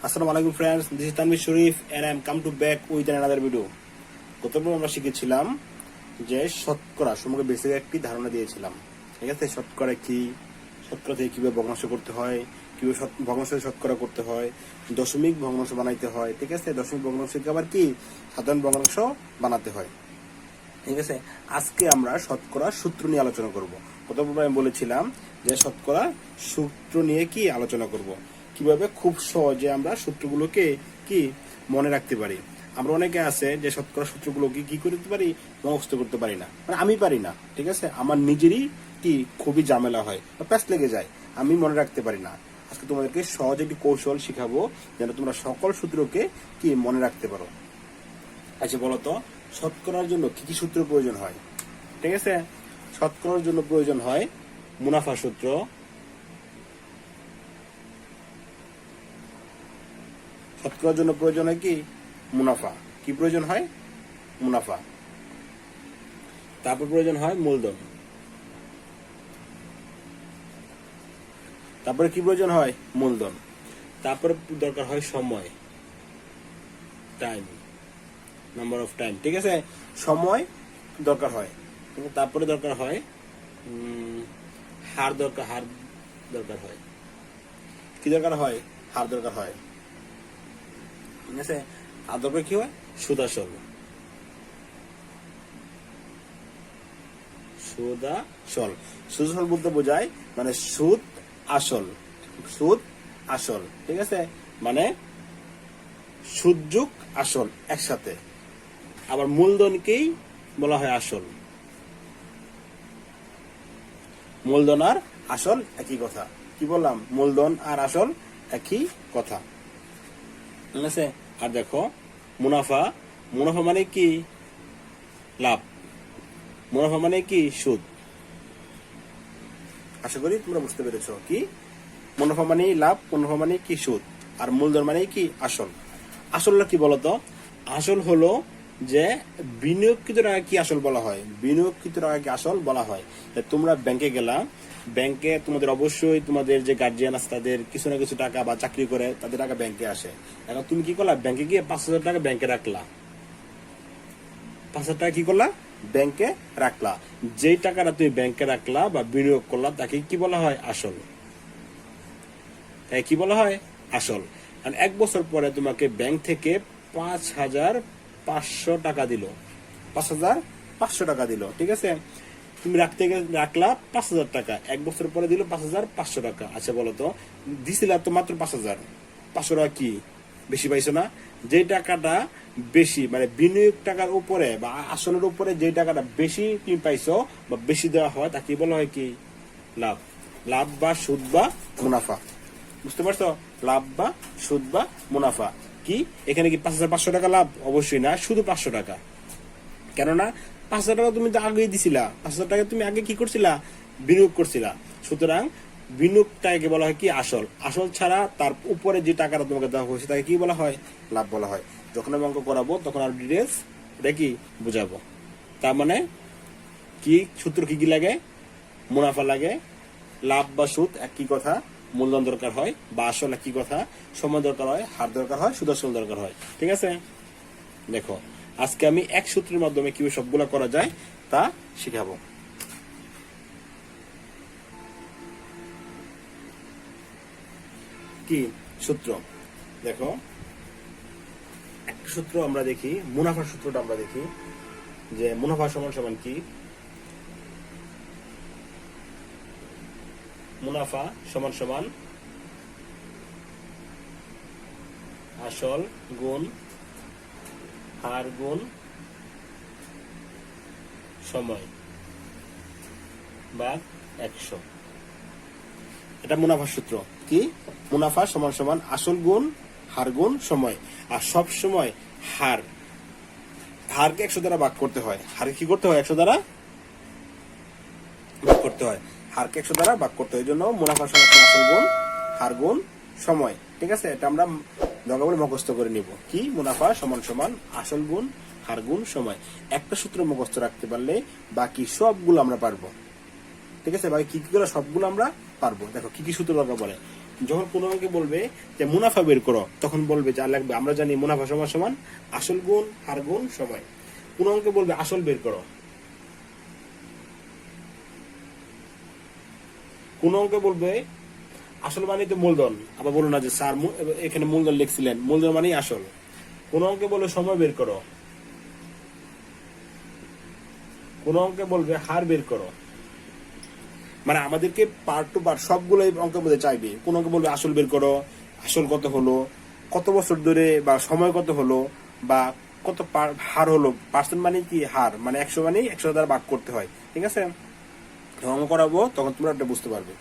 আসসালামু আলাইকুম friends, this is Tanvir Sharif and I am come to back with another video. গতবার আমরা শিখেছিলাম যে শতকরা সম্পর্কে বেসিক একটি ধারণা দিয়েছিলাম। ঠিক আছে, শতকরা কি, শতকরা থেকে কিভাবে ভগ্নাংশ করতে হয়, কিভাবে ভগ্নাংশ শতকরা করতে হয়, দশমিক ভগ্নাংশ বানাইতে হয়। ঠিক আছে, দশমিক ভগ্নাংশকে আবার কি সাধারণ ভগ্নাংশ বানাতে হয়। ঠিক আছে, আজকে আমরা শতকরা সূত্র নিয়ে আলোচনা করব। গতবার আমি বলেছিলাম যে শতকরা সূত্র নিয়ে কি আলোচনা করব, কিভাবে খুব সহজে আমরা সূত্রগুলোকে কি মনে রাখতে পারি। আমরা অনেকে আছে যে শতকরা সূত্রগুলোকে কি করতে পারি, মুখস্থ করতে পারি না, মানে আমি পারি না। ঠিক আছে, আমার নিজেরই কি খুবই ঝামেলা হয় বা প্যাচ লেগে যায়, আমি মনে রাখতে পারি না। আজকে তোমাদেরকে সহজ একটি কৌশল শিখাবো যেন তোমরা সকল সূত্রকে কি মনে রাখতে পারো। আচ্ছা বলতো, শতকরার জন্য কি কি সূত্র প্রয়োজন হয়? ঠিক আছে, শতকরার জন্য প্রয়োজন হয় মুনাফা সূত্র, শতকরার জন্য প্রয়োজন হয় কি মুনাফা। কি প্রয়োজন হয়? মুনাফা। তারপর প্রয়োজন হয় মূলধন। তারপরে কি প্রয়োজন হয়? মূলধন। তারপরে দরকার হয় সময়, টাইম, নাম্বার অফ টাইম। ঠিক আছে, সময় দরকার হয়। তারপরে দরকার হয় হার দরকার হয়। কি দরকার হয়? হার দরকার হয়। ঠিক আছে, আর দরকার কি হয়? সুদ আসল। সুদ আসল বলতে বোঝায় মানে সুদ আসল। সুদ আসল, ঠিক আছে, মানে সুদ যোগ আসল একসাথে। আবার মূলধনকেই বলা হয় আসল। মূলধন আর আসল একই কথা। কি বললাম? মূলধন আর আসল একই কথা। ঠিক আছে, আর দেখো মুনাফা, মুনাফা মানে কি? লাভ। মুনাফা মানে কি? সুদ। আশা করি তোমরা বুঝতে পেরেছ। কি মুনাফা মানে লাভ, মুনাফা মানে কি? সুদ। আর মূলধন মানে কি? আসল। আসলটা কি বলতো? আসল হলো যে বিনিয়োগকৃত টাকা কি আসল বলা হয়? বিনিয়োগকৃত টাকাকে আসল বলা হয়। তোমরা ব্যাংকে গেলা, ব্যাংকে তোমাদের অবশ্যই তোমাদের যে গার্জিয়ান আছে তাদের কিছু না কিছু টাকা বা চাকরি করে তাদের টাকা ব্যাংকে আসে। এখন তুমি কি করলা? ব্যাংকে গিয়ে 5,000 টাকা ব্যাংকে রাখলা। 5,000 টাকা কি করলা? ব্যাংকে রাখলা। যেই টাকাটা তুমি ব্যাংকে রাখলা বা বিনিয়োগ করলা তাকে কি বলা হয়? আসল। তাই কি বলা হয়? আসল। আর 1 বছর পরে তোমাকে ব্যাংক থেকে 5,500 টাকা দিল। 5,500 টাকা দিল। ঠিক আছে, তুমি রাখলা 5,000 টাকা, 1 বছর পরে দিল 5,500 টাকা। আচ্ছা বলো তো, দিছিলা তো মাত্র 5,500 টাকা, কি বেশি পাইছো না? যে টাকাটা বেশি মানে বিনিয়োগ টাকার উপরে বা আসলের উপরে যে টাকাটা বেশি তুমি পাইছো বা বেশি দেওয়া হয় তাকে বলা হয় কি? লাভ। লাভ বা সুদ বা মুনাফা। বুঝতে পারছো? লাভ বা সুদ বা মুনাফা। কি এখানে কি 5,500 টাকা লাভ? অবশ্যই না, শুধু 500 টাকা। কেননা 5,000 টাকা তুমি তো আগেই দিছিলা। 5,000 টাকা তুমি আগে কি করছিলা? বিনিয়োগ করছিলা। সুতরাং বিনিয়োগটাকে বলা হয় কি? আসল। আসল ছাড়া তার উপরে যে টাকাটা তোমাকে দেওয়া হয়েছে তাকে কি বলা হয়? লাভ বলা হয়। যখন আমি অঙ্ক করাবো তখন আর ডিটেলস এটা কি বুঝাবো। তার মানে কি সূত্র কি কি লাগে? মুনাফা লাগে, লাভ বা সুদ একই কথা, মূলধন দরকার হয় বা আসল একই কথা, সময় দরকার হয়, হার দরকার হয়, সুদ আসল দরকার হয়। ঠিক আছে, দেখো আজকে আমি এক সূত্রের মাধ্যমে কিভাবে সবগুলা করা যায় তা শিখাবো। কি সূত্র? দেখো একটা সূত্র আমরা দেখি, মুনাফার সূত্রটা আমরা দেখি যে মুনাফা সমান সমান কি? মুনাফা সমান সমান আসল গুণ হার গুণ সময় বা 100। এটা মুনাফার সূত্র। কি? মুনাফা সমান সমান আসল গুণ হার গুণ সময়। আর সব সময় হারকে 100 দ্বারা ভাগ করতে হয়। হারকে কি করতে হয়? 100 দ্বারা ভাগ করতে হয়। হারকে 100 দ্বারা ভাগ করতে হয়। এই জন্য মুনাফা সমান সমান আসল গুণ হার গুণ সময়। ঠিক আছে, এটা আমরা দরকার বলে মুখস্থ করে নিব। কি? মুনাফা সমান সমান আসল গুণ হার গুণ সময়। একটা সূত্র মুখস্থ রাখতে পারলে বাকি সবগুলো আমরা পারবো। ঠিক আছে, বাকি কি কি করে সবগুলো আমরা পারবো। দেখো কি কি সূত্র দরকার বলে। যখন কোনো অঙ্কে বলবে যে মুনাফা বের করো, তখন বলবে যা লাগবে, আমরা জানি মুনাফা সমান সমান আসল গুণ হার গুণ সময়। কোনো অঙ্কে বলবে আসল বের করো, কোন অঙ্কে বলবে আসল মানে তো মূলধন, আবার বলো না যে স্যার এখানে মূলধন লিখছিলেন, মূলধন মানেই আসল। কোন অঙ্কে বলবে সময় বের করো, কোন অঙ্কে বলবে হার বের করো। মানে আমাদেরকে পার্ট টু পার্ট সবগুলো অঙ্কের মধ্যে চাইবে। কোন অঙ্কে বলবে আসল বের করো, আসল কত হলো, কত বছর ধরে, বা সময় কত হলো, বা কত হার হলো। পার্সেন্ট মানে কি হার, মানে 100 মানে 100 দ্বারা ভাগ করতে হয়, ঠিক আছে। অঙ্ক করাবো তখন তোমরা এটা বুঝতে পারবে।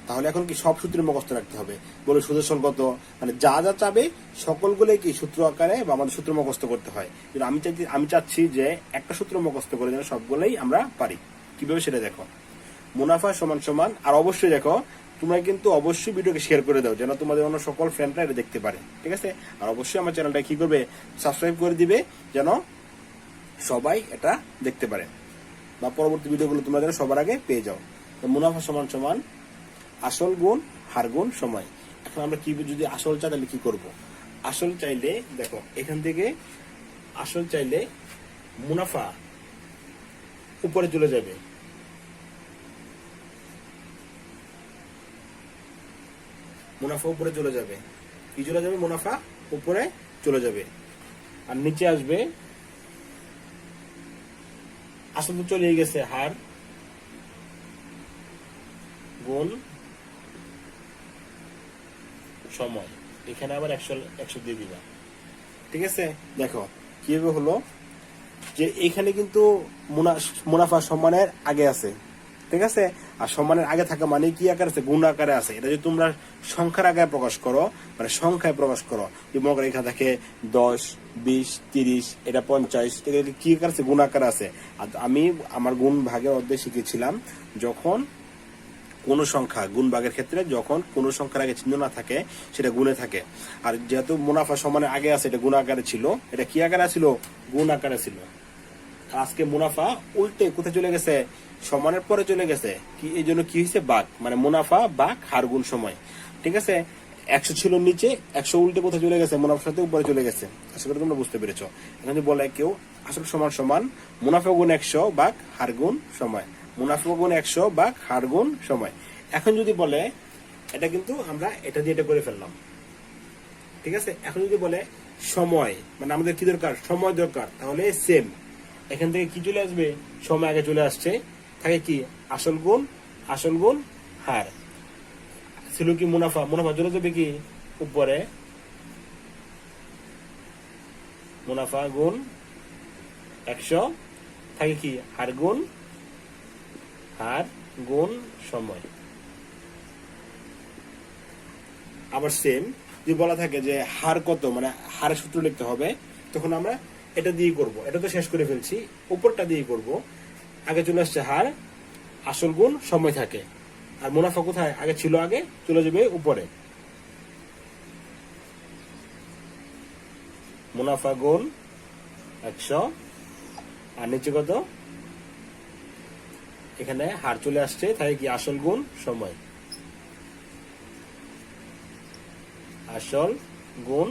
তাহলে এখন কি সব সূত্র মুখস্থ রাখতে হবে, বলে সুদের সল কত, মানে যা যা চাবে সকলগুলোই কি সূত্র আকারে বা আমাদের সূত্র মুখস্থ করতে হয়। কিন্তু আমি চাচ্ছি যে একটা সূত্র মুখস্থ করে যেন সবগুলোই আমরা পারি। কিভাবে সেটা দেখো। মুনাফা সমান সমান, আর অবশ্যই দেখো তোমরা কিন্তু অবশ্যই ভিডিওকে শেয়ার করে দাও যেন তোমাদের অন্য সকল ফ্রেন্ডরা এটা দেখতে পারে, ঠিক আছে। আর অবশ্যই আমার চ্যানেলটা কি করবে, সাবস্ক্রাইব করে দিবে যেন সবাই এটা দেখতে পারে, বা পরবর্তী ভিডিওগুলো তোমরা যেন সবার আগে পেয়ে যাও। মুনাফা সমান সমান আসল গুণ হার গুণ সময়। এখন আমরা কি যদি আসল চাই তাহলে কি করব। আসল চাইলে দেখো এখান থেকে আসল চাইলে মুনাফা উপরে চলে যাবে, মুনাফা উপরে চলে যাবে, কি চলে যাবে, মুনাফা উপরে চলে যাবে। আর নিচে আসবে আসল তো চলে গেছে হার গুণ সময়, এখানে আবার 100 দিয়ে দিবা, ঠিক আছে। দেখো কিভাবে হলো, যে এখানে কিন্তু মুনাফা সম্মানের আগে আছে, ঠিক আছে। আর সম্মানের আগে থাকা মানে কি আকার আছে, গুণ আকারে আছে। এটা যদি তোমরা সংখ্যার আগে প্রকাশ করো, মানে সংখ্যায় প্রকাশ করো, যে মনে করো এখানে থাকে 10, 20, 30, এটা 50, এটা কি আকার আছে, গুণ আকারে আছে। আর আমি আমার গুণ ভাগের অধ্যায় শিখেছিলাম, যখন কোন সংখ্যা গুণ ভাগের ক্ষেত্রে যখন কোন সংখ্যার আগে চিহ্ন না থাকে সেটা গুণে থাকে। আর যেহেতু মুনাফা সমানের আগে আছে, এটা গুণ আকারে ছিল, এটা কি আকারে ছিল, গুণ আকারে ছিল। আজকে মুনাফা উল্টে কোথায় চলে গেছে, সমানের পরে চলে গেছে, কি এই জন্য কি হয়েছে, ভাগ, মানে মুনাফা ভাগ হার গুণ সময়, ঠিক আছে। 100 ছিল নিচে, 100 উল্টে কোথায় চলে গেছে, মুনাফার সাথে উপরে চলে গেছে। আশা করি তোমরা বুঝতে পেরেছো। এখানে বলে কেউ আসল সমান সমান মুনাফা গুণ 100 ভাগ হার গুণ সময়, মুনাফা গুণ 100 ভাগ হার গুণ সময়। এখন যদি বলে, এটা কিন্তু আমরা এটা দিয়ে এটা করে ফেললাম, ঠিক আছে। এখন যদি বলে সময়, মানে আমাদের কি দরকার, সময় দরকার, তাহলে সেম এখান থেকে কি চলে আসবে, সময় আগে চলে আসছে, থাকে কি আসল গুণ হার, ছিল কি মুনাফা, মুনাফা চলে যাবে কি উপরে, মুনাফা গুণ 100, থাকে কি হার গুণ সময়। আবার সেম যদি বলা থাকে যে হার কত, মানে হারের সূত্র লিখতে হবে, তখন আমরা এটা দিয়ে করব। এটা তো শেষ করে ফেলছি, উপরটা দিয়ে করব। আগে চলে আসছে হার, আসল গুণ সময় থাকে, আর মুনাফা কোথায় আগে ছিল, আগে চলে যাবে উপরে, মুনাফা গুণ 100, আর নিচে কত, এখানে হার চলে আসছে, তাই কি আসল গুণ সময়, আসল গুণ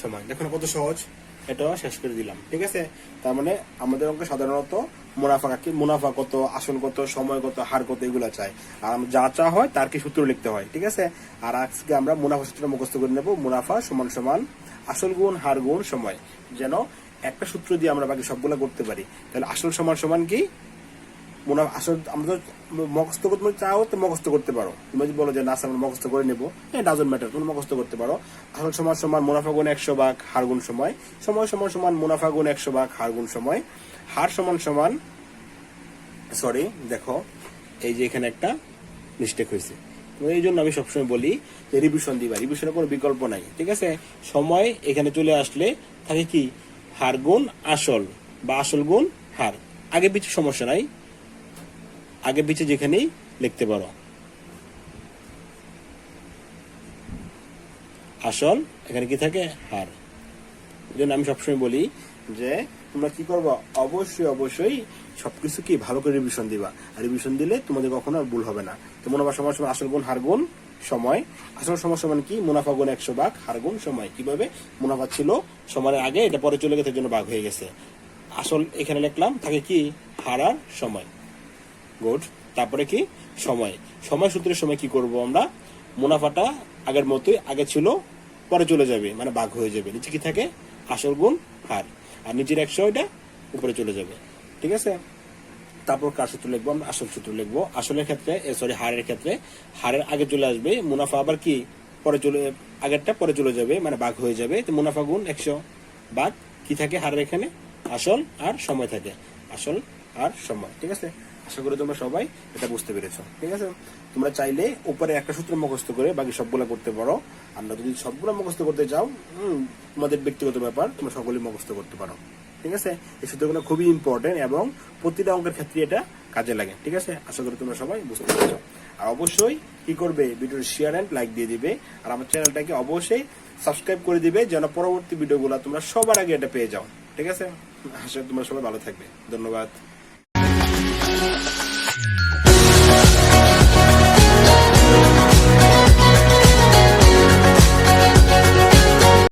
সময়। দেখুন কত সহজ, এটা শেষ করে দিলাম, ঠিক আছে। তার মানে আমাদের অঙ্কে সাধারণত মুনাফা কত, আসল কত, সময় কত, হার কত, এগুলা চাই। আর যা চা হয় তার কি সূত্র লিখতে হয়, ঠিক আছে। আর আজকে আমরা মুনাফা সূত্র মুখস্থ করে নেব, মুনাফা সমান সমান আসল গুণ হার গুণ সময়, যেন একটা সূত্র দিয়ে আমরা বাকি সবগুলো করতে পারি। তাহলে আসল সমান সমান কি, মুনাফা আসল আমরা মুখস্থ করতে চাও তো মুখস্থ করতে পারো। তুমি যদি বলো যে না আমরা মুখস্থ করে নেবো, ডাজন্ট ম্যাটার, তুমি মুখস্থ করতে পারো। আসল সমান সমান মুনাফা গুণ 100 ভাগ হার গুণ সময়, সময় সমান সমান মুনাফা গুণ 100 ভাগ হার গুণ সময়, হার সমান সমান, সরি দেখো এই যে এখানে একটা মিস্টেক হয়েছে, এই জন্য আমি সবসময় বলি যে রিভিশন দিবা, রিভিশনের কোনো বিকল্প নাই, ঠিক আছে। সময় এখানে চলে আসলে থাকে কি হার গুণ আসল, বা আসল গুণ হার, আগে পিছু সমস্যা নাই, আগে পিছে যেখানেই লিখতে পারো। আসল এখানে কি থাকে, হার। এই জন্য আমি সবসময় বলি যে তোমরা কি করবো, অবশ্যই সবকিছু কি ভালো করে রিভিশন দিবা, আর রিভিশন দিলে তোমাদের কখনো আর ভুল হবে না। তো মুনাফা সময় সমান আসল গুণ হার গুণ সময়। আসল সময় সমান কি, মুনাফা গুণ 100 ভাগ হার গুণ সময়। কিভাবে, মুনাফা ছিল সময়ের আগে, এটা পরে চলে গেছে, এর জন্য ভাগ হয়ে গেছে। আসল এখানে লিখলাম, থাকে কি হার আর সময়। গুড। তারপরে কি সময়, সময় সূত্রের সময় কি করব আমরা, মুনাফাটা আগের মতোই, আগে ছিল পরে চলে যাবে, মানে ভাগ হয়ে যাবে। নিচে কি থাকে, আসল গুণ হার, আর নিচের 100 এটা উপরে চলে যাবে। ঠিক আছে। তারপর কার সূত্র লিখবো আমরা, আসল সূত্র লিখবো। আসলের ক্ষেত্রে সরি হারের ক্ষেত্রে হারের আগে চলে আসবে, মুনাফা আবার কি পরে চলে, আগেরটা পরে চলে যাবে, মানে ভাগ হয়ে যাবে। তো মুনাফা গুণ 100 ভাগ কি থাকে হারের, এখানে আসল আর সময় থাকে, আসল আর সময়। ঠিক আছে, আশা করি তোমরা সবাই এটা বুঝতে পেরেছো। ঠিক আছে, তোমরা চাইলে উপরে একটা সূত্র মুখস্থ করে বাকি সবগুলো করতে পারো। আমরা যদি সবগুলো মুখস্থ করতে চাও, তোমাদের ব্যক্তিগত ব্যাপার, তোমরা সকলেই মুখস্থ করতে পারো। ঠিক আছে, এই সূত্রগুলো খুবই ইম্পর্টেন্ট এবং প্রতিটা অঙ্কের ক্ষেত্রে এটা কাজে লাগে। ঠিক আছে, আশা করি তোমরা সবাই বুঝতে পেরেছো। আর অবশ্যই কি করবে, ভিডিওটি শেয়ার এন্ড লাইক দিয়ে দিবে, আর আমার চ্যানেলটাকে অবশ্যই সাবস্ক্রাইব করে দিবে, যেন পরবর্তী ভিডিওগুলো তোমরা সবার আগে এটা পেয়ে যাও। ঠিক আছে, আশা করি তোমরা সবাই ভালো থাকবে। ধন্যবাদ।